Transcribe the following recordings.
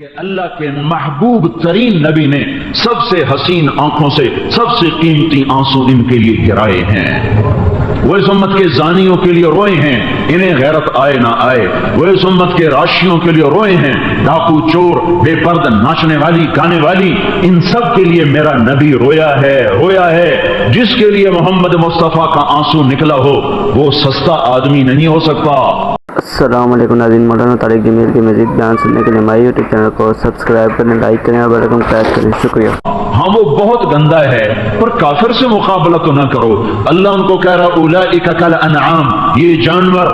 کہ اللہ کے محبوب ترین نبی نے سب سے حسین آنکھوں سے سب سے قیمتی آنسو ان کے لیے گرائے ہیں۔ وہ اس امت کے زانیوں کے لیے روئے ہیں، انہیں غیرت آئے نہ آئے۔ وہ اس امت کے راشیوں کے لیے روئے ہیں، ڈاکو، چور، بے پردہ، ناچنے والی، گانے والی، ان سب کے لیے میرا نبی رویا ہے۔ جس کے لیے محمد مصطفیٰ کا آنسو نکلا ہو وہ سستا آدمی نہیں ہو سکتا۔ السلام علیکم ناظرین، مولانا طارق جمیل کے مزید بیان سننے کے لیے ہمارے یوٹیوب چینل کو سبسکرائب کریں، لائک کریں اور بیل آئیکن پریس کریں۔ شکریہ۔ ہاں وہ بہت گندا ہے پر کافر سے مقابلہ تو نہ کرو۔ اللہ ان کو کہہ رہا اولئک کالانعام، یہ جانور،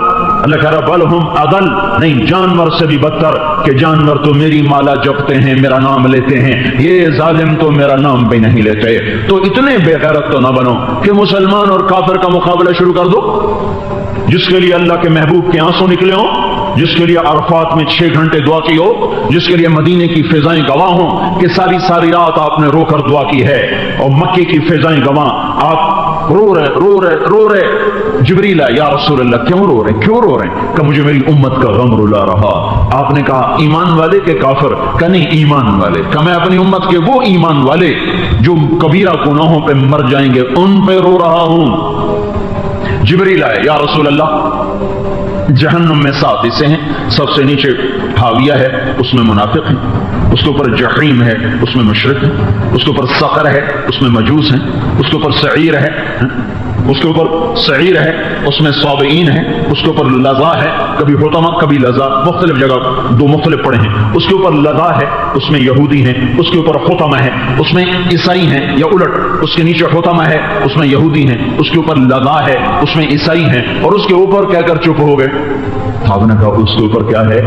اللہ کہہ رہا بل ہم اضل، نہیں جانور سے بھی بدتر، کہ جانور تو میری مالا جپتے ہیں، میرا نام لیتے ہیں، یہ ظالم تو میرا نام بھی نہیں لیتے۔ تو اتنے بے غیرت تو نہ بنو کہ مسلمان اور کافر کا مقابلہ شروع کر دو۔ جس کے لیے اللہ کے محبوب کے آنسو نکلے ہوں، جس کے لیے عرفات میں 6 گھنٹے دعا کی ہو، جس کے لیے مدینے کی فضائیں گواہ ہوں کہ ساری رات آپ نے رو کر دعا کی ہے، اور مکے کی فضائیں گواہ، آپ رو رہے جبریل آئے، یا رسول اللہ کیوں رو رہے ہیں؟ کہ مجھے میری امت کا غم رلا رہا۔ آپ نے کہا ایمان والے کے کافر؟ کہ نہیں ایمان والے۔ کہ میں اپنی امت کے وہ ایمان والے جو کبیرہ گناہوں پہ مر جائیں گے ان پہ رو رہا ہوں۔ جبریل آئے، یا رسول اللہ جہنم میں 7 حصے ہیں، سب سے نیچے حاویہ ہے، اس میں منافق ہیں، اس کے اوپر جحیم ہے، اس میں مشرک ہیں، اس کے اوپر سقر ہے، اس میں مجوس ہیں، اس کے اوپر سعیر ہے، اس میں صابئین ہے، اس کے اوپر لظا ہے، کبھی حطمہ کبھی لظا، مختلف جگہ دو مختلف پڑھے ہیں۔ اس کے اوپر لظا ہے، اس میں یہودی ہیں، اس کے اوپر حطمہ ہے، اس میں عیسائی ہیں، یا الٹ اس کے نیچے حطمہ ہے، اس میں یہودی ہیں، اس کے اوپر لظا ہے، اس میں عیسائی ہیں، اور اس کے اوپر کہہ کر چپ ہو گئے۔ آپ نے کہا اس کے اوپر کیا ہے؟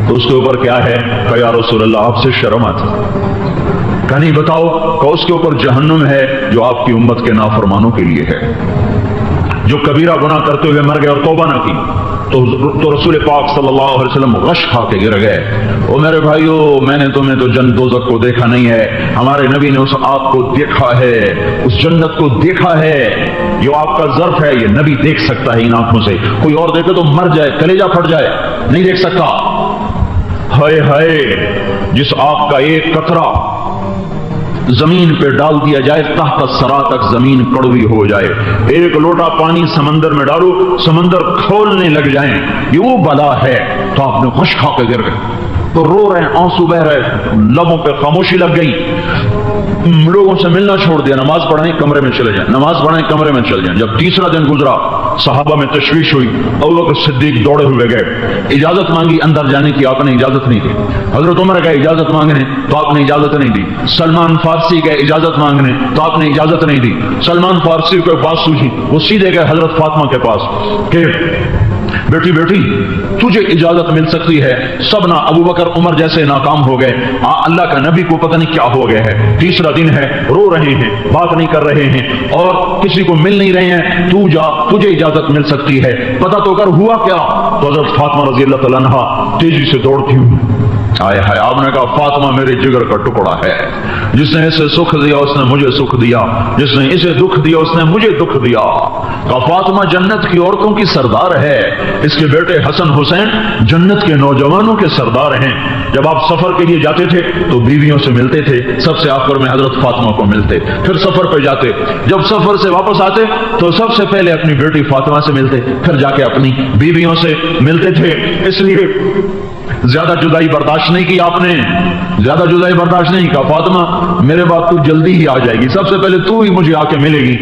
تو اس کے اوپر کیا ہے؟ کہ یا رسول اللہ آپ سے شرم آتی۔ کہ نہیں بتاؤ؟ کہ اس کے اوپر جہنم ہے جو آپ کی امت کے نافرمانوں کے لیے ہے، جو کبیرہ گناہ کرتے ہوئے مر گئے اور توبہ نہ کی۔ تو رسول پاک صلی اللہ علیہ وسلم غش کھا کے گر گئے۔ او میرے بھائیو، میں نے تمہیں تو جنت دوزخ کو دیکھا نہیں ہے، ہمارے نبی نے اس آگ کو دیکھا ہے، اس جنت کو دیکھا ہے۔ جو آپ کا ظرف ہے یہ نبی دیکھ سکتا ہے ان آنکھوں سے، کوئی اور دیکھے تو مر جائے، کلیجہ پھٹ جائے، نہیں دیکھ سکتا۔ ہائے جس آگ کا ایک قطرہ زمین پہ ڈال دیا جائے تحت الثری تک زمین کڑوی ہو جائے، ایک لوٹا پانی سمندر میں ڈالو سمندر کھولنے لگ جائیں، یہ وہ بلا ہے۔ تو آپ نے غش کھا کے گر گئے، تو رو رہے ہیں، آنسو بہ رہے، لبوں پہ خاموشی لگ گئی، لوگوں سے ملنا چھوڑ دیا، نماز پڑھائیں کمرے میں چلے جائیں، نماز پڑھائیں کمرے میں چلے جائیں۔ جب تیسرا دن گزرا صحابہ میں تشویش ہوئی، ابوبکر صدیق دوڑے ہوئے گئے، اجازت مانگی اندر جانے کی، آپ نے اجازت نہیں دی۔ حضرت عمر گئے اجازت مانگنے تو آپ نے اجازت نہیں دی۔ سلمان فارسی گئے اجازت مانگنے تو آپ نے اجازت نہیں دی۔ سلمان فارسی کو ایک بات سوچی، وہ سیدھے گئے حضرت فاطمہ کے پاس کہ بیٹی تجھے اجازت مل سکتی ہے، سب نہ ابوبکر عمر جیسے ناکام ہو گئے، اللہ کا نبی کو پتہ نہیں کیا ہو گیا ہے، تیسرا دن ہے، رو رہے ہیں، بات نہیں کر رہے ہیں اور کسی کو مل نہیں رہے ہیں، تو جا، تجھے اجازت مل سکتی ہے، پتہ تو کر ہوا کیا۔ تو حضرت فاطمہ رضی اللہ تعالیٰ عنہا تیزی سے دوڑتی ہوں، آپ نے کہا فاطمہ میرے جگر کا ٹکڑا ہے، جس نے اسے سکھ دیا اس نے مجھے سکھ دیا، جس نے اسے دکھ دیا اس نے مجھے دکھ دیا۔ کہا فاطمہ جنت کی عورتوں کی سردار ہے، اس کے بیٹے حسن حسین جنت کے نوجوانوں کے سردار ہیں۔ جب آپ سفر کے لیے جاتے تھے تو بیویوں سے ملتے تھے، سب سے آخر میں حضرت فاطمہ کو ملتے، پھر سفر پہ جاتے، جب سفر سے واپس آتے تو سب سے پہلے اپنی بیٹی فاطمہ سے ملتے، پھر جا کے اپنی بیویوں سے ملتے تھے۔ اس لیے زیادہ جدائی برداشت نہیں کی آپ نے، زیادہ جدائی برداشت نہیں کہا فاطمہ میرے بعد تو جلدی ہی آ جائے گی، سب سے پہلے تو ہی مجھے آ کے ملے گی۔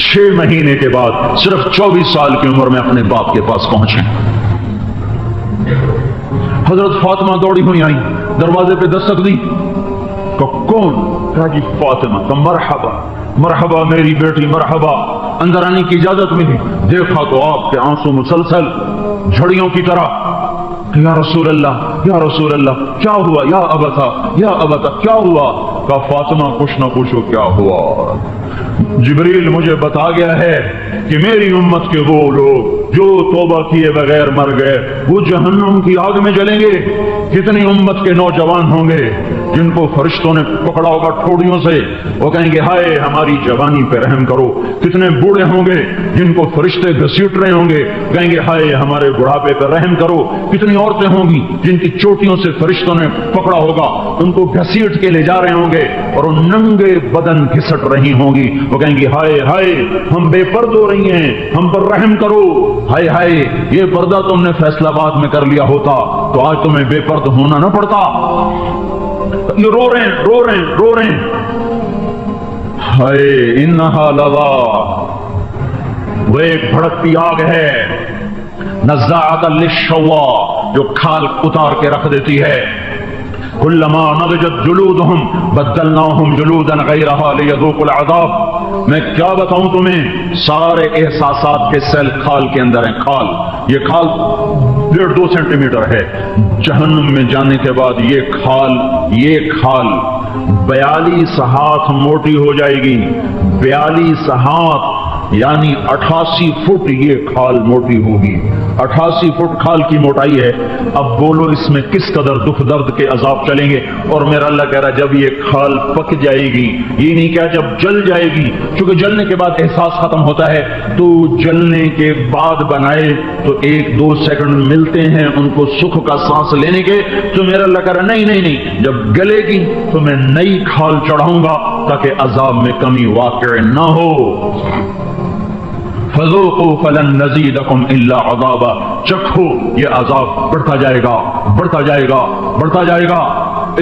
6 مہینے کے بعد صرف 24 سال کی عمر میں اپنے باپ کے پاس پہنچے۔ حضرت فاطمہ دوڑی ہوئی آئی، دروازے پہ دستک دی، کہ کون؟ کہا جی فاطمہ۔ کہ مرحبا مرحبا میری بیٹی مرحبا۔ اندر آنے کی اجازت ملی، دیکھا تو آپ کے آنسو مسلسل جھڑیوں کی طرح۔ یا رسول اللہ کیا ہوا؟ یا ابتا کیا ہوا؟ کہا فاطمہ کچھ نہ پوچھو کیا ہوا، جبریل مجھے بتا گیا ہے کہ میری امت کے وہ لوگ جو توبہ کیے بغیر مر گئے وہ جہنم کی آگ میں جلیں گے۔ کتنی امت کے نوجوان ہوں گے جن کو فرشتوں نے پکڑا ہوگا ٹھوڑیوں سے، وہ کہیں گے ہائے ہماری جوانی پہ رحم کرو۔ کتنے بوڑھے ہوں گے جن کو فرشتے گھسیٹ رہے ہوں گے، کہیں گے ہائے ہمارے بڑھاپے پہ رحم کرو۔ کتنی عورتیں ہوں گی جن کی چوٹیوں سے فرشتوں نے پکڑا ہوگا، ان کو گھسیٹ کے لے جا رہے ہوں گے اور ان ننگے بدن گھسٹ رہی ہوں گی، وہ کہیں گے ہائے ہائے ہم بے پرد ہو رہی ہیں، ہم پر رحم کرو۔ ہائے ہائے یہ پردہ تم نے فیصلہ آباد میں کر لیا ہوتا تو آج تمہیں بے پرد ہونا نہ پڑتا۔ یہ رو رہے ہیں رو رہے ہیں رو رہے ہیں۔ ہائے انہا لظا، وہ ایک بھڑکتی آگ ہے، نزاعۃ للشوا، جو کھال اتار کے رکھ دیتی ہے۔ کلما نضجت جلودہم بدلناہم جلودا غیرہا لیذوقوا العذاب۔ میں کیا بتاؤں تمہیں، سارے احساسات کے سیل کھال کے اندر ہیں۔ کھال، یہ کھال 1.5-2 سینٹی میٹر ہے۔ جہنم میں جانے کے بعد یہ کھال 42 ہاتھ موٹی ہو جائے گی۔ 42 ہاتھ یعنی 88 فٹ یہ کھال موٹی ہوگی۔ 88 فٹ کھال کی موٹائی ہے۔ اب بولو اس میں کس قدر دکھ درد کے عذاب چلیں گے۔ اور میرا اللہ کہہ رہا ہے جب یہ کھال پک جائے گی، یہ نہیں کہا جب جل جائے گی، چونکہ جلنے کے بعد احساس ختم ہوتا ہے، تو جلنے کے بعد بنائے تو 1-2 سیکنڈ ملتے ہیں ان کو سکھ کا سانس لینے کے، تو میرا اللہ کہہ رہا ہے نہیں، جب گلے گی تو میں نئی کھال چڑھاؤں گا تاکہ عذاب میں کمی واقع نہ ہو۔ فذوقوا فلن نزيدكم الا عذابا، چکھو یہ عذاب بڑھتا جائے گا بڑھتا جائے گا بڑھتا جائے گا۔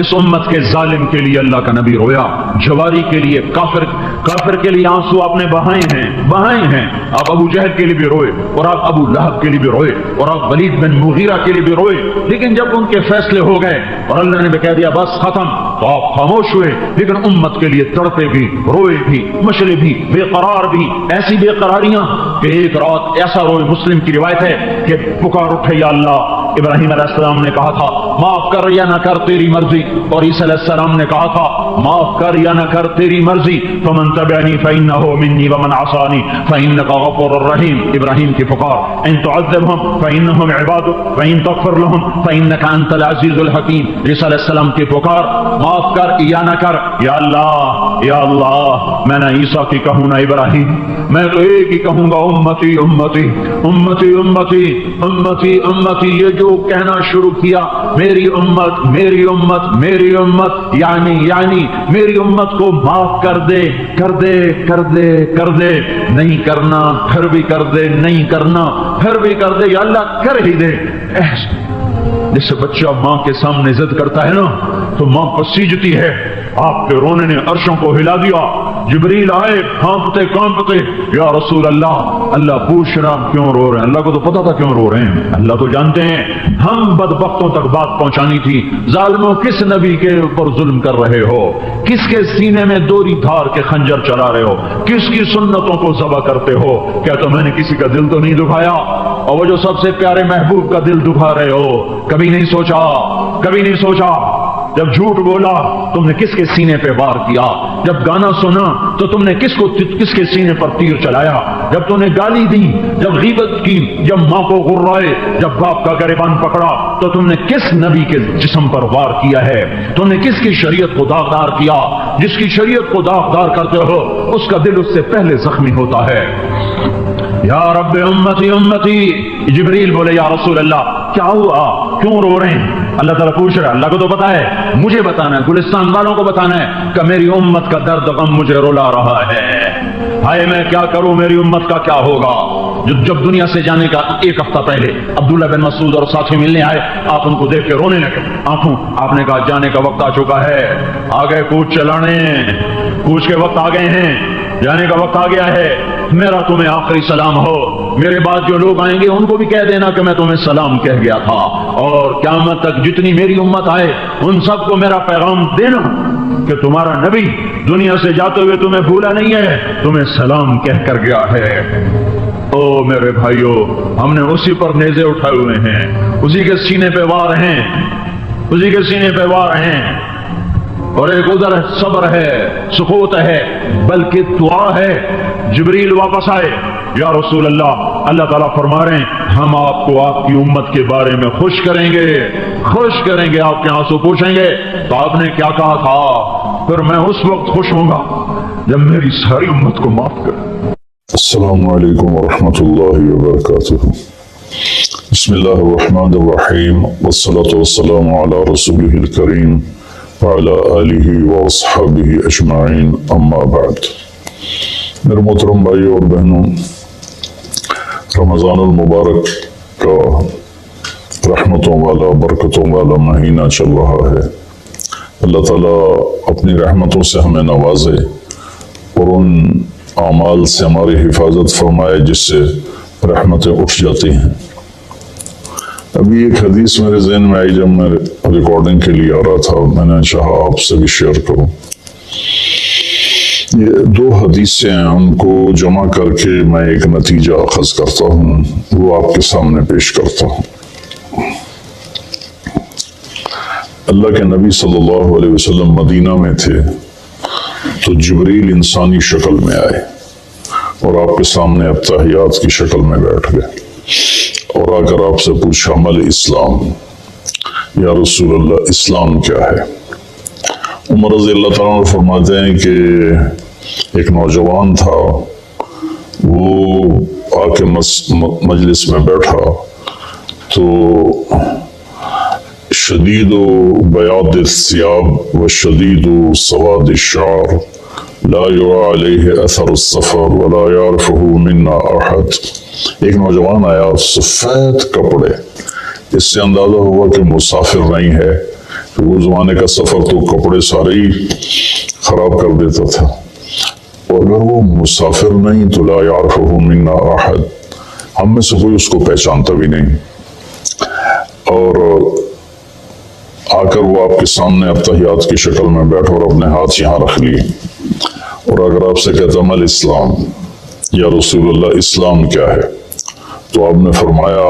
اس امت کے ظالم کے لیے اللہ کا نبی رویا، جواری کے لیے کافر کے لیے آنسو آپ نے بہائے ہیں۔ آپ ابو جہل کے لیے بھی روئے اور آپ ابو لہب کے لیے بھی روئے اور آپ ولید بن مغیرہ کے لیے بھی روئے، لیکن جب ان کے فیصلے ہو گئے اور اللہ نے کہہ دیا بس ختم تو آپ خاموش ہوئے۔ لیکن امت کے لیے تڑپے بھی، روئے بھی، مشلے بھی، بے قرار بھی، ایسی بے قراریاں کہ ایک رات ایسا روئے، مسلم کی روایت ہے کہ پکار اٹھے یا اللہ۔ ابراہیم علیہ السلام نے کہا تھا معاف کر یا نہ کر تیری مرضی، اور عیسیٰ علیہ السلام نے کہا تھا معاف کر یا نہ کر تیری مرضی، فمن تبعنی فإنہ منی ومن عصانی فإنک غفور الرحیم۔ ابراہیم کی پکار ان تعذبہم فإنہم عبادک وإن تغفر لهم فإنک انت العزیز الحکیم۔ عیسیٰ علیہ السلام کی پکار معاف کر یا نہ کر، یا اللہ میں نہ عیسیٰ کی کہوں نہ ابراہیم، میں تو ایک ہی کہوں گا امتی امتی امتی امتی امتی امتی۔ یہ جو کہنا شروع کیا میری امت میری امت میری امت، یعنی میری امت کو معاف کر دے کر دے کر دے کر دے، نہیں کرنا پھر بھی کر دے، نہیں کرنا پھر بھی کر دے، یا اللہ کر ہی دے۔ جیسے بچہ ماں کے سامنے ضد کرتا ہے نا تو ماں پسیجتی ہے۔ آپ کے رونے نے عرشوں کو ہلا دیا۔ جبریل آئے کانپتے یا رسول اللہ پوچھ رہا کیوں رو رہے ہیں؟ اللہ کو تو پتا تھا کیوں رو رہے ہیں، اللہ تو جانتے ہیں۔ ہم بدبختوں تک بات پہنچانی تھی۔ ظالموں کس نبی کے اوپر ظلم کر رہے ہو؟ کس کے سینے میں دوری دھار کے خنجر چلا رہے ہو؟ کس کی سنتوں کو ذبح کرتے ہو؟ کیا تو میں نے کسی کا دل تو نہیں دکھایا؟ اور وہ جو سب سے پیارے محبوب کا دل دکھا رہے ہو، کبھی نہیں سوچا جب جھوٹ بولا تم نے کس کے سینے پہ وار کیا؟ جب گانا سنا تو تم نے کس کے سینے پر تیر چلایا؟ جب تم نے گالی دی، جب غیبت کی، جب ماں کو غرائے، جب باپ کا گریبان پکڑا تو تم نے کس نبی کے جسم پر وار کیا ہے؟ تم نے کس کی شریعت کو داغدار کیا؟ جس کی شریعت کو داغدار کرتے ہو اس کا دل اس سے پہلے زخمی ہوتا ہے۔ یا رب امتی امتی، جبریل بولے یا رسول اللہ کیا ہوا، کیوں رو رہے ہیں؟ اللہ تعالیٰ پوچھ رہا ہے، اللہ کو تو پتا ہے، مجھے بتانا ہے، گلستان والوں کو بتانا ہے کہ میری امت کا درد غم مجھے رلا رہا ہے۔ ہائے میں کیا کروں، میری امت کا کیا ہوگا؟ جب دنیا سے جانے کا 1 ہفتہ پہلے عبداللہ بن مسعود اور ساتھی ملنے آئے، آپ ان کو دیکھ کے رونے لگے آنکھوں۔ آپ نے کہا جانے کا وقت آ چکا ہے، آگے کوچ چلانے، کوچ کے وقت آ گئے ہیں، جانے کا وقت آ گیا ہے۔ میرا تمہیں آخری سلام ہو، میرے بعد جو لوگ آئیں گے ان کو بھی کہہ دینا کہ میں تمہیں سلام کہہ گیا تھا، اور قیامت تک جتنی میری امت آئے ان سب کو میرا پیغام دینا کہ تمہارا نبی دنیا سے جاتے ہوئے تمہیں بھولا نہیں ہے، تمہیں سلام کہہ کر گیا ہے۔ او میرے بھائیو، ہم نے اسی پر نیزے اٹھائے ہوئے ہیں، اسی کے سینے پہ وار ہیں، اسی کے سینے پہ وار ہیں، اور ایک ادھر صبر ہے، سکوت ہے، بلکہ دعا ہے۔ جبریل واپس آئے، یا رسول اللہ تعالیٰ فرما رہے ہیں ہم آپ کو آپ کی امت کے بارے میں خوش کریں گے، آپ کے آنسو پوچھیں گے تو آپ نے کیا کہا تھا؟ پھر میں اس وقت خوش ہوں گا جب میری ساری امت کو معاف کر۔ السلام علیکم ورحمۃ اللہ وبرکاتہ۔ بسم اللہ الرحمن الرحیم، والصلاة والسلام علی رسولہ الکریم وعلی آلہ واصحابہ اجمعین، اما بعد۔ میرے محترم بھائیوں اور بہنوں، رمضان المبارک کا رحمتوں والا برکتوں والا مہینہ چل رہا ہے۔ اللہ تعالیٰ اپنی رحمتوں سے ہمیں نوازے اور ان اعمال سے ہماری حفاظت فرمائے جس سے رحمتیں اٹھ جاتی ہیں۔ ابھی ایک حدیث میرے ذہن میں آئی جب میں ریکارڈنگ کے لیے آ رہا تھا، میں نے چاہا آپ سے بھی شیئر کروں۔ یہ دو حدیثیں ہیں، ان کو جمع کر کے میں ایک نتیجہ اخذ کرتا ہوں، وہ آپ کے سامنے پیش کرتا ہوں۔ اللہ کے نبی صلی اللہ علیہ وسلم مدینہ میں تھے تو جبریل انسانی شکل میں آئے اور آپ کے سامنے اتحیات کی شکل میں بیٹھ گئے اور آ کر آپ سے پوچھا مل اسلام، یا رسول اللہ اسلام کیا ہے؟ عمر رضی اللہ تعالیٰ عنہ فرماتے ہیں کہ ایک نوجوان تھا، وہ آ کے مجلس میں بیٹھا تو شدید بیاض الثياب وشدید سواد الشعر لا يرى عليه اثر السفر ولا يعرفه منا احد، ایک نوجوان آیا سفید کپڑے، اس سے اندازہ ہوا کہ مسافر نہیں ہے، کہ وہ زمانے کا سفر تو کپڑے سارے ہی خراب کر دیتا تھا، اور اگر وہ مسافر نہیں تو لا يعرفه منا احد، ہم میں سے کوئی اس کو پہچانتا بھی نہیں۔ اور آ کر وہ آپ کے سامنے اتحیات کی شکل میں بیٹھا اور اپنے ہاتھ یہاں رکھ لیے، اور اگر آپ سے کہتا مل اسلام، یا رسول اللہ اسلام کیا ہے؟ تو آپ نے فرمایا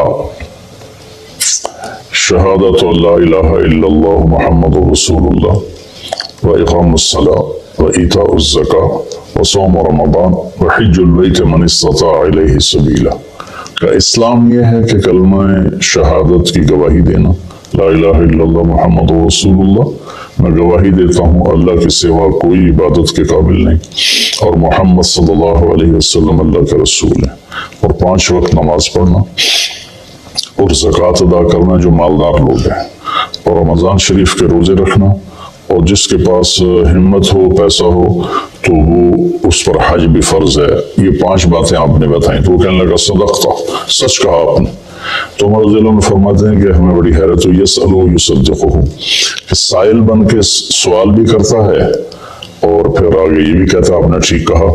شہادت لا الہ الا اللہ محمد رسول اللہ و اقام الصلاۃ و ایتاء الزکاۃ و صوم رمضان و حج البیت من استطاع الیہ سبیلا، کہ اسلام یہ ہے کہ کلمہ شہادت کی گواہی دینا، لا الہ الا اللہ محمد رسول اللہ، میں گواہی دیتا ہوں اللہ کے سوا کوئی عبادت کے قابل نہیں، اور محمد صلی اللہ علیہ وسلم اللہ کا رسول ہے، اور 5 وقت نماز پڑھنا اور زکوٰۃ ادا کرنا جو مالدار لوگ ہیں، اور رمضان شریف کے روزے رکھنا، اور جس کے پاس ہمت ہو پیسہ ہو تو وہ اس پر حج بھی فرض ہے۔ یہ 5 باتیں آپ نے بتائیں تو وہ کہنے لگا صدقتا، سچ کہا آپ نے۔ تو عمر رضی اللہ عنہ فرماتے ہیں کہ ہمیں بڑی حیرت ہوئی، یسألہ یصدقہ، کہ سائل بن کے سوال بھی کرتا ہے اور پھر آگے یہ بھی کہتا ہے آپ نے ٹھیک کہا۔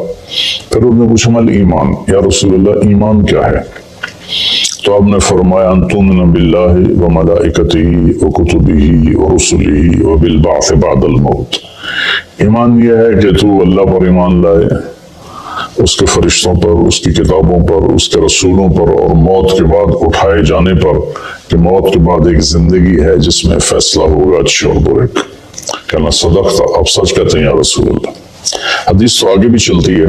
پھر انہوں نے پوچھا مل ایمان، یا رسول اللہ ایمان کیا ہے؟ تو آپ نے فرمایا ان تؤمن باللہ و ملائکتہ و کتبہ و رسلہ و بالبعث بعد الموت، ایمان یہ ہے کہ تو اللہ پر ایمان لائے، اس کے فرشتوں پر، اس کی کتابوں پر، اس کے رسولوں پر، اور موت کے بعد اٹھائے جانے پر، کہ موت کے بعد ایک زندگی ہے جس میں فیصلہ ہوگا اچھے اور برے کا۔ کہنا صدقتا، آپ سچ کہتے ہیں یا رسول اللہ۔ حدیث تو آگے بھی چلتی ہے،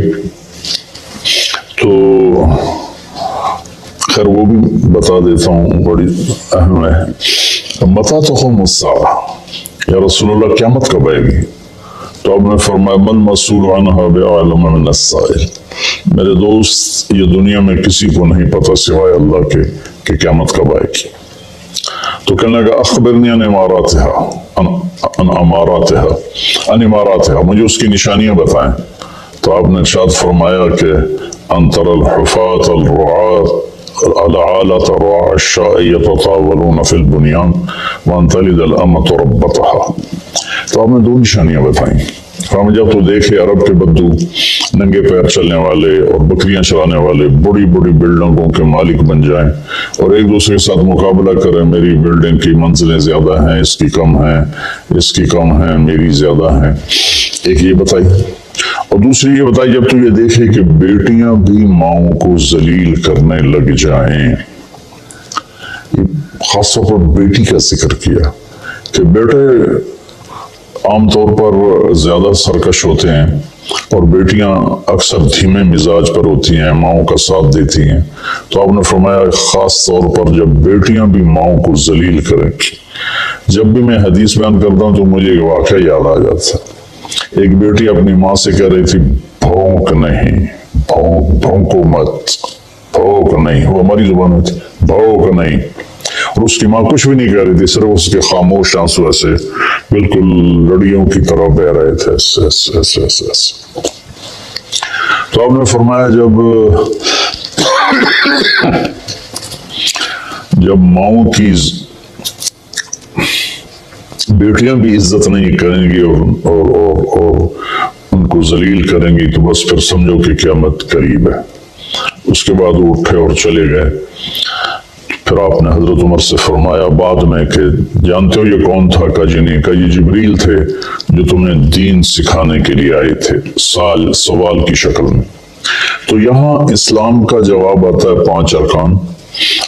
تو خیر وہ بھی بتا دیتا ہوں، بڑی اہم ہے۔ متی تقوم الساعہ، یا رسول اللہ قیامت کب آئے گی؟ تو آپ نے فرمایا من مسئول عنہا بعلم من السائل، میرے دوست یہ دنیا میں کسی کو نہیں پتا سوائے اللہ کے کہ قیامت کب آئے گی۔ تو کہنے لگا اخبرنی عن اماراتها، مجھے اس کی نشانیاں بتائیں۔ تو آپ نے ارشاد فرمایا کہ ان تری الحفاة الرعاة العالة رعاء الشاء يتطاولون في البنيان وان تلد الامة ربتها۔ تو آپ نے 2 نشانیاں بتائیں۔ فرمایا جب تو دیکھے عرب کے بدو ننگے پیر چلنے والے اور بکریاں چلانے والے بڑی بڑی بلڈنگوں کے مالک بن جائیں اور ایک دوسرے کے ساتھ مقابلہ کریں، میری بلڈنگ کی منزلیں زیادہ ہیں، اس کی کم ہیں، اس کی کم ہیں، میری زیادہ ہیں، ایک یہ بتائی۔ اور دوسری یہ بتائی جب تو یہ دیکھے کہ بیٹیاں بھی ماؤں کو ذلیل کرنے لگ جائیں، خاص طور پر بیٹی کا ذکر کیا کہ بیٹے عام طور پر زیادہ سرکش ہوتے ہیں اور بیٹیاں اکثر دھیمے مزاج پر ہوتی ہیں، ماؤں کا ساتھ دیتی ہیں، تو آپ نے فرمایا خاص طور پر جب بیٹیاں بھی ماؤں کو ذلیل کریں. جب بھی میں حدیث بیان کرتا ہوں تو مجھے ایک واقعہ یاد آ جاتا ہے. ایک بیٹی اپنی ماں سے کہہ رہی تھی بھونک نہیں، بھونکو مت، بھونک نہیں، وہ ہماری زبان میں تھی بھونک نہیں. اور اس کی ماں کچھ بھی نہیں کہہ رہی تھی، صرف اس کے خاموش آنسو ایسے بالکل لڑیوں کی طرح بہ رہے تھے ایسے ایسے ایسے ایسے ایسے. تو آپ نے فرمایا جب ماؤں کی بیٹیاں بھی عزت نہیں کریں گی اور ان کو ذلیل کریں گی تو بس پھر سمجھو کہ قیامت قریب ہے. اس کے بعد وہ اٹھے اور چلے گئے. پھر آپ نے حضرت عمر سے فرمایا بعد میں کہ جانتے ہو یہ کون تھا؟ کہا جی نہیں. کہا یہ جبریل تھے جو تمہیں دین سکھانے کے لیے آئے تھے سوال کی شکل میں. تو یہاں اسلام کا جواب آتا ہے 5 ارکان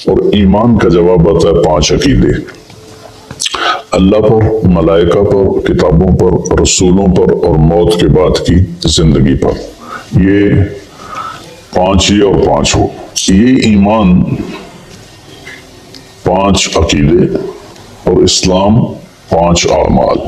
اور ایمان کا جواب آتا ہے 5 عقیدے. اللہ پر، ملائکہ پر، کتابوں پر، رسولوں پر اور موت کے بعد کی زندگی پر. یہ 5 یہ اور 5 ہو. یہ ایمان 5 عقیدے اور اسلام 5 اعمال.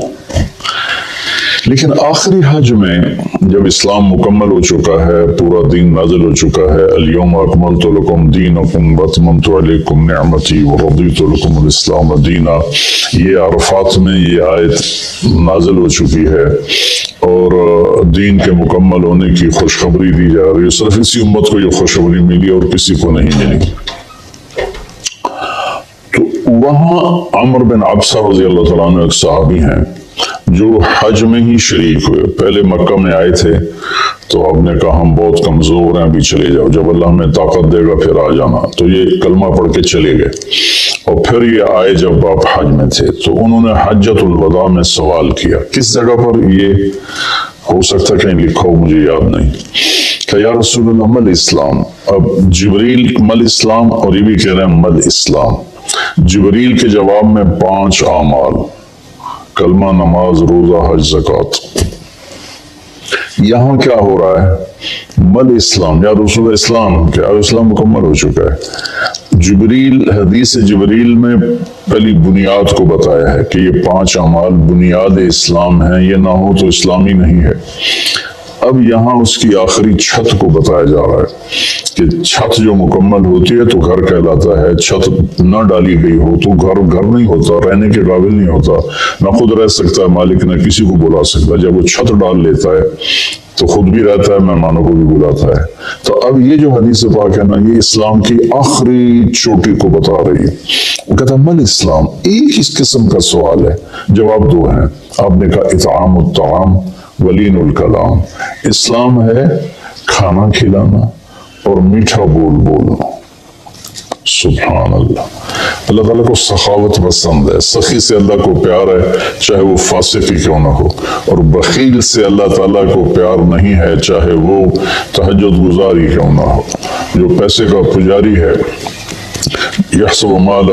لیکن آخری حج میں جب اسلام مکمل ہو چکا ہے، پورا دین نازل ہو چکا ہے، الیوم اکملت لکم دینکم واتممت علیکم نعمتی ورضیت لکم الاسلام دینا، یہ عرفات میں یہ آیت نازل ہو چکی ہے اور دین کے مکمل ہونے کی خوشخبری دی جا رہی ہے. صرف اسی امت کو یہ خوشخبری ملی اور کسی کو نہیں ملی. تو وہاں عمر بن عبسہ رضی اللہ تعالیٰ عنہ ایک صحابی ہیں جو حج میں ہی شریک ہوئے. پہلے مکہ میں آئے تھے تو آپ نے کہا ہم بہت کمزور ہیں، ابھی چلے جاؤ، جب اللہ ہمیں طاقت دے گا پھر آ جانا. تو یہ کلمہ پڑھ کے چلے گئے اور پھر یہ آئے جب آپ حج میں تھے تو انہوں نے حجۃ الوداع میں سوال کیا. کس جگہ پر یہ ہو سکتا کہیں لکھا ہو، مجھے یاد نہیں، کہ یا رسول اللہ مل اسلام. اب جبریل مل اسلام اور یہ بھی کہہ رہے ہیں مل اسلام. جبریل کے جواب میں 5 اعمال، کلمہ، نماز، روزہ، حج، زکوٰۃ. یہاں کیا ہو رہا ہے؟ مل اسلام یا رسول اسلام، کیا اسلام مکمل ہو چکا ہے. جبریل، حدیث جبریل میں پہلی بنیاد کو بتایا ہے کہ یہ 5 اعمال بنیاد اسلام ہیں، یہ نہ ہو تو اسلامی نہیں ہے. اب یہاں اس کی آخری چھت کو بتایا جا رہا ہے کہ چھت جو مکمل ہوتی ہے تو گھر کہلاتا ہے، چھت نہ ڈالی گئی ہو تو گھر نہیں ہوتا، رہنے کے قابل نہیں ہوتا، نہ خود رہ سکتا ہے مالک، نہ کسی کو بلا سکتا. جب وہ چھت ڈال لیتا ہے تو خود بھی رہتا ہے، مہمانوں کو بھی بلاتا ہے. تو اب یہ جو حدیث پاک ہے نا، یہ اسلام کی آخری چوٹی کو بتا رہی ہے. وہ کہتا ہے مل اسلام. ایک اس قسم کا سوال ہے، جواب 2 ہیں. آپ نے کہا اطعام الطعام ولین الکلام. اسلام ہے کھانا کھلانا اور میٹھا بولنا. سبحان اللہ. اللہ تعالیٰ کو سخاوت پسند ہے، سخی سے اللہ کو پیار ہے چاہے وہ فاسق ہی کیوں نہ ہو، اور بخیل سے اللہ تعالیٰ کو پیار نہیں ہے چاہے وہ تہجد گزار ہی کیوں نہ ہو. جو پیسے کا پجاری ہے، یحسب مالہ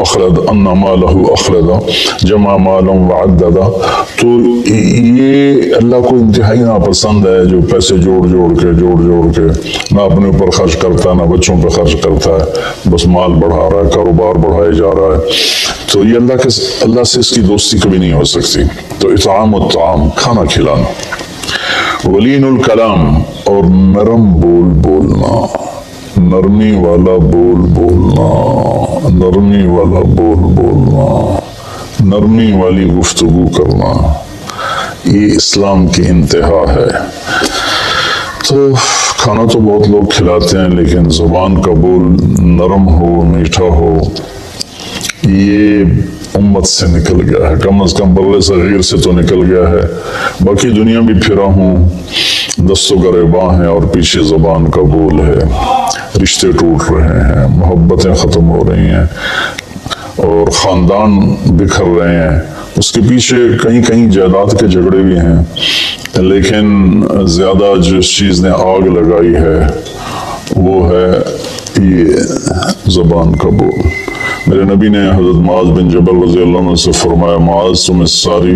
اخلد ان مالہ اخلد جمع مالا وعددا، تو یہ اللہ کو انتہائی ناپسند ہے جو پیسے جوڑ جوڑ کے نہ اپنے اوپر خرچ کرتا ہے نہ بچوں پہ خرچ کرتا ہے، بس مال بڑھا رہا ہے، کاروبار بڑھائے جا رہا ہے. تو یہ اللہ سے اس کی دوستی کبھی نہیں ہو سکتی. تو اطعام الطعام، کھانا کھلانا. ولین الکلام، اور نرم بولنا، نرمی والا بولنا، نرمی والا بولنا، نرمی والی گفتگو کرنا. یہ اسلام کی انتہا ہے. تو کھانا تو بہت لوگ کھلاتے ہیں لیکن زبان کا بول نرم ہو، میٹھا ہو، یہ امت سے نکل گیا ہے. کم از کم بر صغیر سے تو نکل گیا ہے. باقی دنیا بھی پھرا ہوں، دست و گریباں ہیں اور پیچھے زبان کا بول ہے. رشتے ٹوٹ رہے ہیں، محبتیں ختم ہو رہی ہیں اور خاندان بکھر رہے ہیں. اس کے پیچھے کہیں جائیداد کے جھگڑے بھی ہیں، لیکن زیادہ جس چیز نے آگ لگائی ہے وہ ہے یہ زبان کا بول. میرے نبی نے حضرت معاذ بن جبل رضی اللہ عنہ سے فرمایا، معاذ تم اس ساری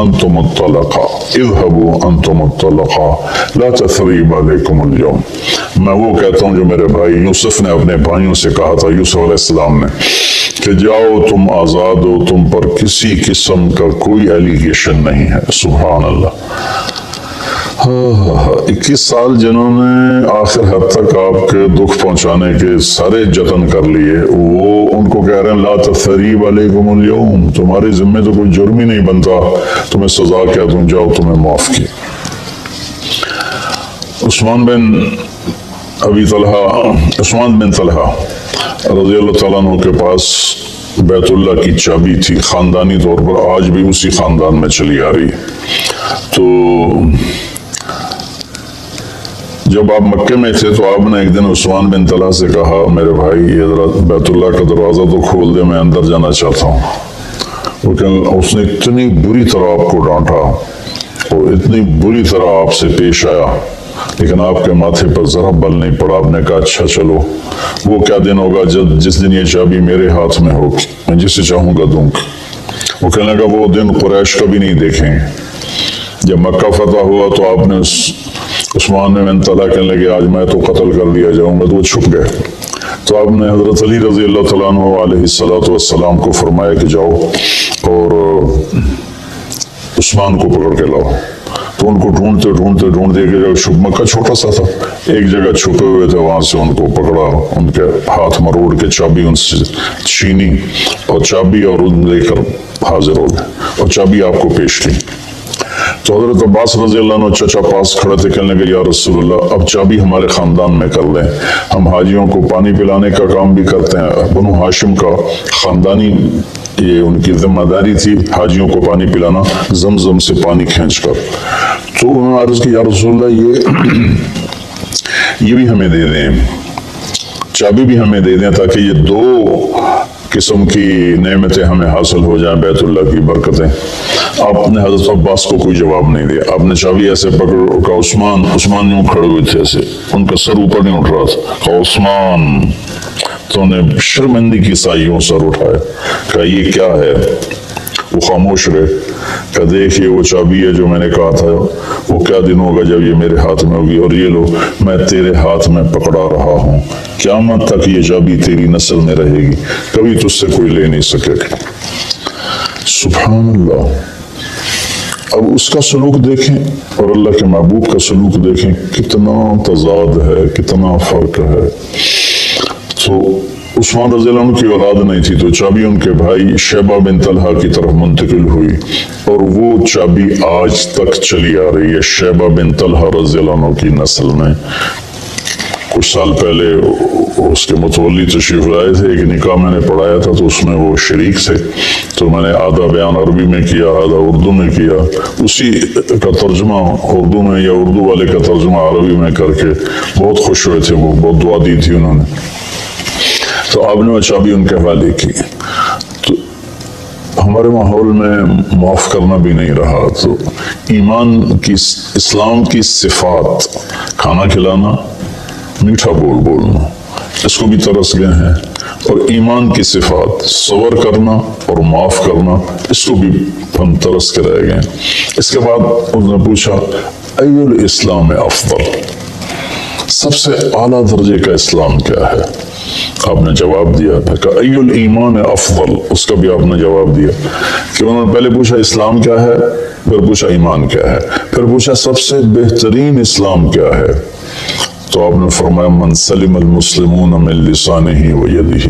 انتم الطلقاء اذهبوا انتم الطلقاء لا تثریب علیکم اليوم. میں وہ کہتا ہوں جو میرے بھائی یوسف نے اپنے بھائیوں سے کہا تھا، یوسف علیہ السلام نے، کہ جاؤ تم آزاد ہو، تم پر کسی قسم کا کوئی ایلیگیشن نہیں ہے. سبحان اللہ. 21 سال جنہوں نے آخر حد تک آپ کے دکھ پہنچانے کے سارے جتن کر لیے، وہ ان کو کہہ رہے ہیں لا تثریب علیکم اليوم، تمہارے ذمے تو کوئی جرم ہی نہیں بنتا، تمہیں سزا کیا دوں، جاؤ تمہیں معاف کی. عثمان بن طلحہ رضی اللہ تعالیٰ عنہ کے پاس بیت اللہ کی چابی تھی، خاندانی طور پر آج بھی اسی خاندان میں چلی آ رہی. تو جب آپ مکے میں تھے تو آپ نے ایک دن عثمان بن طلحہ سے کہا میرے بھائی یہ ذرا بیت اللہ کا دروازہ تو کھول دے، میں اندر جانا چاہتا ہوں. اس نے اتنی بری طرح آپ کو ڈانٹا اور اتنی بری طرح آپ سے پیش آیا، لیکن آپ کے ماتھے پر ذرا بل نہیں پڑا. آپ نے کہا اچھا چلو، وہ کیا دن ہوگا جس دن یہ چابی میرے ہاتھ میں ہوگی، میں جسے چاہوں گا دوں گا. وہ کہنے لگا وہ دن قریش کبھی نہیں دیکھیں. جب مکہ فتح ہوا تو آپ نے عثمان بن طلحہ کہنے لگے آج میں تو قتل کر دیا جاؤں گا، تو وہ چھپ گئے. تو آپ نے حضرت علی رضی اللہ تعالیٰ عنہ علیہ السلام کو فرمایا کہ جاؤ اور عثمان کو پکڑ کے لاؤ. تو ان کو ڈھونڈتے کہ مکہ چھوٹا سا تھا، ایک جگہ چھپے ہوئے تھے، وہاں سے ان کو پکڑا، ان کے ہاتھ مروڑ کے چابی ان سے چھینی اور چابی اور ان لے کر حاضر ہو گئے اور چابی آپ کو پیش کی. تو حضرت عباس رضی اللہ عنہ چچا پاس کھڑے تھے، کہنے لگے یا رسول اللہ اب چابی ہمارے خاندان میں کر لیں، ہم حاجیوں کو پانی پلانے کا کام بھی کرتے ہیں. بنو ہاشم کا خاندانی یہ ان کی ذمہ داری تھی حاجیوں کو پانی پلانا، زمزم سے پانی کھینچ کر. تو انہوں نے عرض کی یا رسول اللہ یہ بھی ہمیں دے دیں، چابی بھی ہمیں دے دیں تاکہ یہ دو قسم کی نعمتیں ہمیں حاصل ہو جائیں، بیت اللہ کی برکتیں. آپ نے حضرت عباس کو کوئی جواب نہیں دیا. آپ نے چابی ایسے پکڑ کا عثمان یوں کھڑے ہوئے تھے، ایسے ان کا سر اوپر نہیں اٹھ رہا تھا. کہا عثمان، تو انہیں شرمندگی کی سایوں سر اٹھایا، کہا یہ کیا ہے؟ وہ خاموش رہے. کہ دیکھیے وہ چابی ہے جو میں نے کہا تھا، وہ کیا دن ہوگا جب یہ میرے ہاتھ میں ہوگی، اور یہ لو میں تیرے ہاتھ میں پکڑا رہا ہوں، قیامت تک یہ چابی تیری نسل میں رہے گی، کبھی تجھ سے کوئی لے نہیں سکے گا. سبحان اللہ. اب اس کا سلوک دیکھیں اور اللہ کے محبوب کا سلوک دیکھیں، کتنا تضاد ہے، کتنا فرق ہے. تو عثمان رضی اللہ عنہ کی اولاد نہیں تھی، تو چابی ان کے بھائی شیبہ بن طلحہ کی طرف منتقل ہوئی، اور وہ چابی آج تک چلی آ رہی ہے شیبہ بن طلحہ رضی اللہ عنہ کی نسل میں. کچھ سال پہلے اس کے متولی تشریف لائے تھے، ایک نکاح میں نے پڑھایا تھا تو اس میں وہ شریک تھے، تو میں نے آدھا بیان عربی میں کیا، آدھا اردو میں کیا، اسی کا ترجمہ اردو میں یا اردو والے کا ترجمہ عربی میں کر کے بہت خوش ہوئے تھے، وہ بہت دعا دی تھی انہوں نے. تو آپ نے وہ چابی ان کے حوالے کی. تو ہمارے ماحول میں معاف کرنا بھی نہیں رہا. تو ایمان کی، اسلام کی صفات، کھانا کھلانا، میٹھا بولنا، اس کو بھی ترس گئے ہیں، اور ایمان کی صفات صبر کرنا اور معاف کرنا، اس کو بھی ہم ترس کے رہ گئے. اس کے بعد انہوں نے پوچھا ای الاسلام افضل، سب سے اعلیٰ درجے کا اسلام کیا ہے؟ آپ نے جواب دیا کہ ای الایمان افضل، اس کا بھی آپ نے جواب دیا. کہ انہوں نے پہلے پوچھا اسلام کیا ہے، پھر پوچھا ایمان کیا ہے، پھر پوچھا سب سے بہترین اسلام کیا ہے. تو آپ نے فرمایا من سلم المسلمون من لسانہ و یدہ،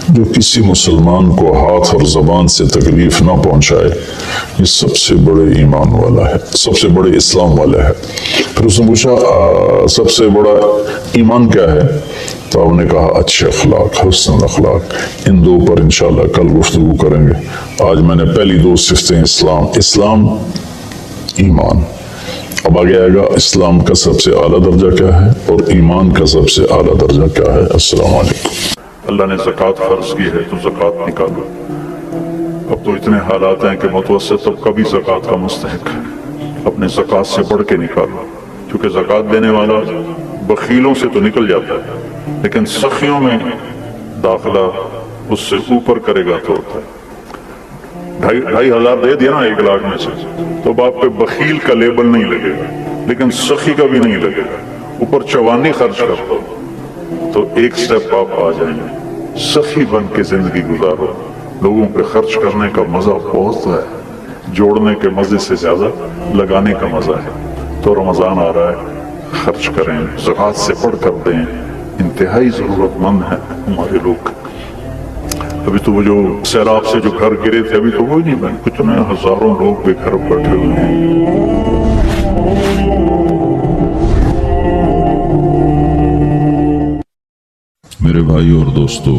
جو کسی مسلمان کو ہاتھ اور زبان سے تکلیف نہ پہنچائے، یہ سب سے بڑے ایمان والا ہے، سب سے بڑے اسلام والا ہے. پھر اس نے پوچھا سب سے بڑا ایمان کیا ہے؟ تو آپ نے کہا اچھے اخلاق، حسن اخلاق. ان دو پر انشاءاللہ کل گفتگو کریں گے. آج میں نے پہلی دو صفتیں اسلام ایمان. اب آگے آئے گا اسلام کا سب سے اعلیٰ درجہ کیا ہے اور ایمان کا سب سے اعلیٰ درجہ کیا ہے. السلام علیکم. اللہ نے زکوٰۃ فرض کی ہے تو زکوٰۃ نکالو. اب تو اتنے حالات ہیں کہ متوسط طبقہ بھی زکوٰۃ کا مستحق ہے. اپنے زکوٰۃ سے بڑھ کے نکالو، کیونکہ زکوٰۃ دینے والا بخیلوں سے تو نکل جاتا ہے، لیکن سخیوں میں داخلہ اس سے اوپر کرے گا تو ہوتا ہے. 2,500 دے دیا نا 1 لاکھ میں سے تو اب آپ پہ بخیل کا لیبل نہیں لگے گا، لیکن سخی کا بھی نہیں لگے گا، اوپر چوانی خرچ کر دو تو ایک سٹیپ آپ آ جائیں گے، سخی بن کے زندگی گزارو۔ لوگوں پہ خرچ کرنے کا مزہ بہت ہے، جوڑنے کے مزے سے زیادہ لگانے کا مزہ ہے۔ تو رمضان آ رہا ہے، خرچ کریں، زکوٰۃ سے پڑھ کر دیں، انتہائی ضرورت مند ہیں ہمارے لوگ۔ ابھی تو وہ جو سیلاب سے جو گھر گرے تھے ابھی تو وہ ہی نہیں بنے، کتنے ہزاروں لوگ بے گھر بیٹھے ہوئے ہیں۔ میرے بھائیو اور دوستو،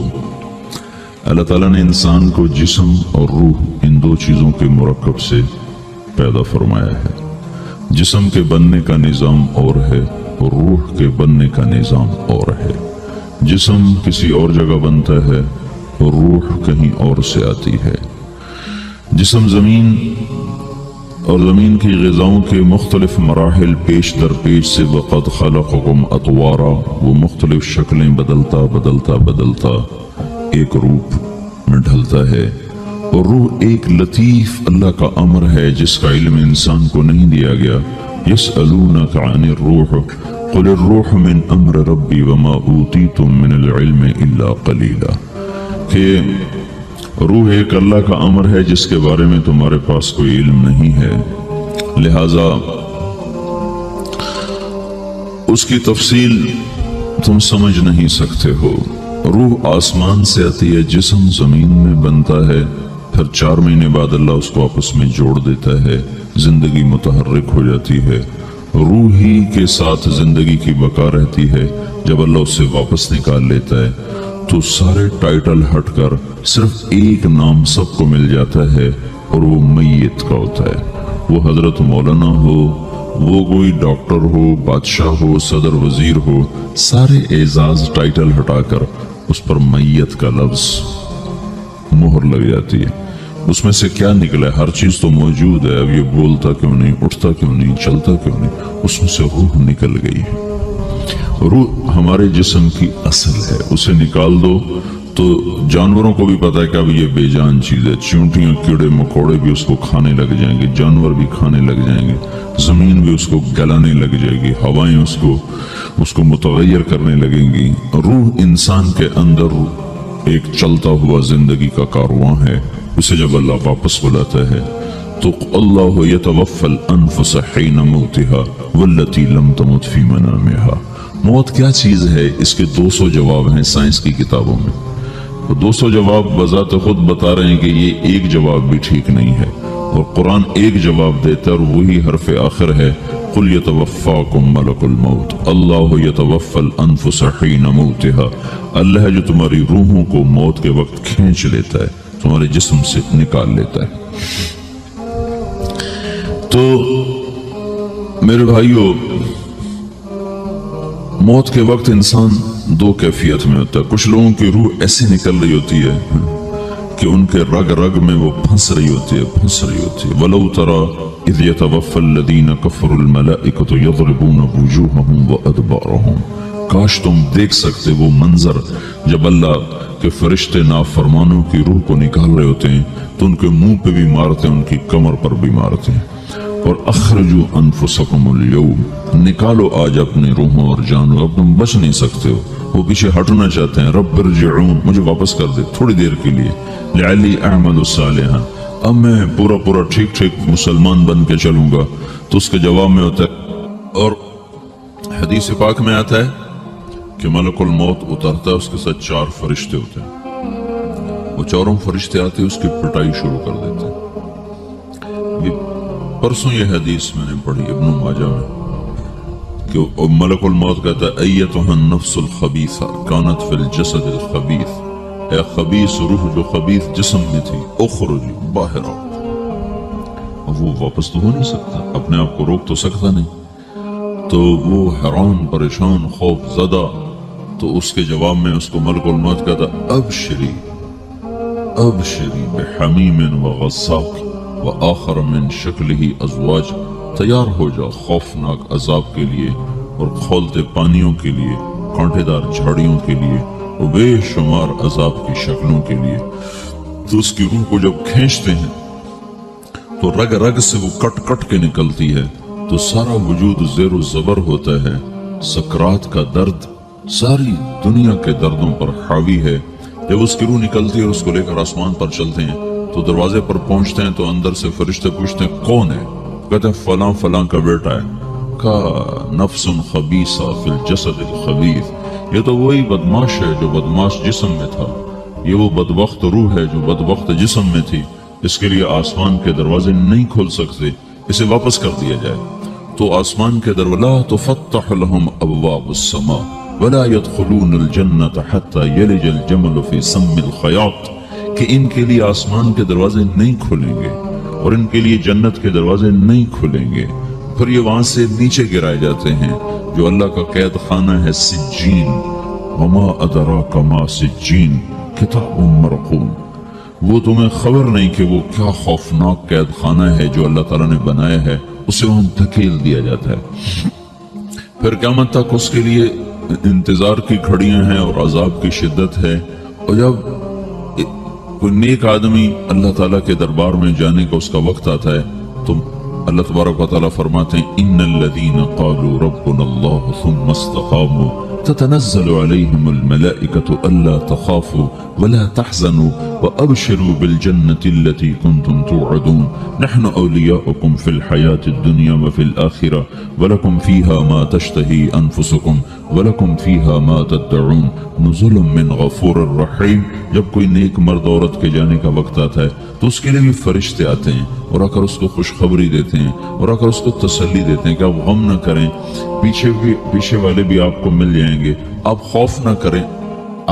اللہ تعالیٰ نے انسان کو جسم اور روح ان 2 چیزوں کے مرکب سے پیدا فرمایا ہے۔ جسم کے بننے کا نظام اور ہے اور روح کے بننے کا نظام اور ہے۔ جسم کسی اور جگہ بنتا ہے اور روح کہیں اور سے آتی ہے۔ جسم زمین اور زمین کی غذاؤں کے مختلف مراحل پیش در پیش سے وقد خلقکم اطوارا، وہ مختلف شکلیں بدلتا بدلتا بدلتا ایک روپ میں ڈھلتا ہے، اور روح ایک لطیف اللہ کا امر ہے جس کا علم انسان کو نہیں دیا گیا۔ یسألونک عن الروح قل الروح من امر ربی وما اوتیتم من العلم الا قلیلا، کہ روح ایک اللہ کا امر ہے جس کے بارے میں تمہارے پاس کوئی علم نہیں ہے، لہذا اس کی تفصیل تم سمجھ نہیں سکتے ہو۔ روح آسمان سے آتی ہے، جسم زمین میں بنتا ہے، پھر 4 مہینے بعد اللہ اس کو آپس میں جوڑ دیتا ہے، زندگی متحرک ہو جاتی ہے، روح ہی کے ساتھ زندگی کی بقا رہتی ہے۔ جب اللہ اسے واپس نکال لیتا ہے تو سارے ٹائٹل ہٹ کر صرف ایک نام سب کو مل جاتا ہے اور وہ میت کا ہوتا ہے۔ وہ حضرت مولانا ہو، وہ کوئی ڈاکٹر ہو، بادشاہ ہو، صدر وزیر ہو، سارے اعزاز ٹائٹل ہٹا کر اس پر میت کا لفظ مہر لگ جاتی ہے۔ اس میں سے کیا نکلا ہے؟ ہر چیز تو موجود ہے، اب یہ بولتا کیوں نہیں، اٹھتا کیوں نہیں، چلتا کیوں نہیں؟ اس میں سے روح نکل گئی ہے۔ روح ہمارے جسم کی اصل ہے، اسے نکال دو تو جانوروں کو بھی پتا ہے کہ اب یہ بے جان چیز ہے، چیونٹیاں کیڑے مکوڑے بھی اس کو کھانے لگ جائیں گے، جانور بھی کھانے لگ جائیں گے، زمین بھی اس کو گلانے لگ جائے گی، ہوائیں اس کو متغیر کرنے لگیں گی۔ روح انسان کے اندر ایک چلتا ہوا زندگی کا کارواں ہے، اسے جب اللہ واپس بلاتا ہے تو اللہ یتوفی الانفس حین موتها والتی لم تمت فی منامها۔ موت کیا چیز ہے؟ اس کے 200 جواب ہیں سائنس کی کتابوں میں، تو 200 جواب بذات خود بتا رہے ہیں کہ یہ ایک جواب بھی ٹھیک نہیں ہے، اور قرآن ایک جواب دیتا ہے اور وہی حرف آخر ہے، قل یتوفاکم ملک الموت اللہ یتوفی الانفس حین موتها۔ اللہ ہے جو تمہاری روحوں کو موت کے وقت کھینچ لیتا ہے، تمہارے جسم سے نکال لیتا ہے۔ تو میرے بھائیو، موت کے وقت انسان 2 کیفیت میں ہوتا ہے۔ کچھ لوگوں کی روح ایسے نکل رہی ہوتی ہے کہ ان کے رگ رگ میں وہ پھنس رہی ہوتی ہے۔ وَلَوْ تَرَى إِذْ يَتَوَفَّى الَّذِينَ كَفَرُوا الْمَلَائِكَةُ يَضْرِبُونَ وُجُوهَهُمْ وَأَدْبَارَهُمْ، کاش تم دیکھ سکتے وہ منظر جب اللہ کے فرشتے نافرمانوں کی روح کو نکال رہے ہوتے ہیں تو ان کے منہ پہ بھی مارتے ہیں، ان کی کمر پر بھی مارتے ہیں۔ اور اخرجوا انفسکم اليوم، نکالو آج اپنی روحوں اور جانو، اب تم بچ نہیں سکتے ہو۔ وہ پیچھے ہٹنا چاہتے ہیں، رب ارجعون، مجھے واپس کر دے تھوڑی دیر کے لیے، لعلی اعمل صالحا، اب میں پورا ٹھیک مسلمان بن کے چلوں گا۔ تو اس کے جواب میں ہوتا ہے، اور حدیث پاک میں آتا ہے کہ ملک الموت اترتا ہے، اس کے ساتھ 4 فرشتے ہوتے ہیں، وہ 4 فرشتے آتے ہیں، اس کی پٹائی شروع کر دیتے ہیں۔ پرسوں یہ حدیث میں نے پڑھی ابن ماجہ میں کہ ملک الموت کہتا ہے، ایتھا النفس الخبیثہ کانت فی الجسد الخبیث، اے خبیث روح جو خبیث جسم میں تھی، اخرجی، باہر آؤ۔ اب وہ واپس تو ہو نہیں سکتا، اپنے آپ کو روک تو سکتا نہیں، تو وہ حیران پریشان خوف زدہ، تو اس کے جواب میں اس کو ملک الموت کہتا، ابشری بحمیم وغساق وآخر من شکلہ ازواج، تیار ہو جا خوفناک عذاب کے لیے اور کھولتے پانیوں کے لیے، کانٹے دار جھاڑیوں کے لیے اور بے شمار عذاب کی شکلوں کے لیے۔ تو اس کی روح کو جب کھینچتے ہیں تو رگ رگ سے وہ کٹ کٹ کے نکلتی ہے تو سارا وجود زیر و زبر ہوتا ہے. سکرات کا درد ساری دنیا کے دردوں پر حاوی ہے. جب اس کی روح نکلتی ہے اور اس کو لے کر آسمان پر چلتے ہیں تو دروازے پر پہنچتے ہیں تو اندر سے فرشتے پوچھتے ہیں کون ہے؟ کہتے ہیں فلاں فلاں کا بیٹا ہے. کا نفس خبیثہ فی الجسد الخبیث، یہ تو وہی بدماش ہے جو بدماش جسم میں تھا، یہ وہ بدبخت روح ہے جو بدبخت جسم میں تھی. اس کے لیے آسمان کے دروازے نہیں کھول سکتے، اسے واپس کر دیا جائے. تو آسمان کے دروازے لا تفتح لهم ابواب السماء ولا يدخلون الجنة حتى يلج الجمل في سم الخياط، کہ ان کے لیے آسمان کے دروازے نہیں کھلیں گے اور ان کے لیے جنت کے دروازے نہیں کھلیں گے. پھر یہ وہاں سے نیچے گرائے جاتے ہیں جو اللہ کا قید خانہ ہے سجین. وما ادراک ما سجین کتاب مرقوم، وہ تمہیں خبر نہیں کہ وہ کیا خوفناک قید خانہ ہے جو اللہ تعالیٰ نے بنایا ہے، اسے وہاں دھکیل دیا جاتا ہے. پھر قیامت تک اس کے لیے انتظار کی گھڑیاں ہیں اور عذاب کی شدت ہے. اور جب کوئی نیک آدمی اللہ تعالیٰ کے دربار میں جانے کا اس کا وقت آتا ہے تو اللہ تبارک و تعالیٰ فرماتے ہیں ان الذین قالوا ربنا اللہ ثم استقاموا تتنزل علیہم الملائکة الا تخافوا ولا تحزنوا وابشروا بالجنة التي كنتم توعدون نحن اولیاؤکم فی الحیاة الدنیا وفی الآخرة ولکم فیہا ما تشتہی انفسکم ولکم فیہا ما تدعون نزل من غفور الرحیم. جب کوئی نیک مرد عورت کے جانے کا وقت آتا ہے تو اس کے لیے بھی فرشتے آتے ہیں اور آ کر اس کو خوشخبری دیتے ہیں اور آ کر اس کو تسلی دیتے ہیں کہ آپ غم نہ کریں، پیچھے والے بھی آپ کو مل جائیں گے، آپ خوف نہ کریں،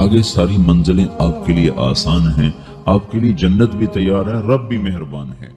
آگے ساری منزلیں آپ کے لیے آسان ہیں، آپ کے لیے جنت بھی تیار ہے، رب بھی مہربان ہے.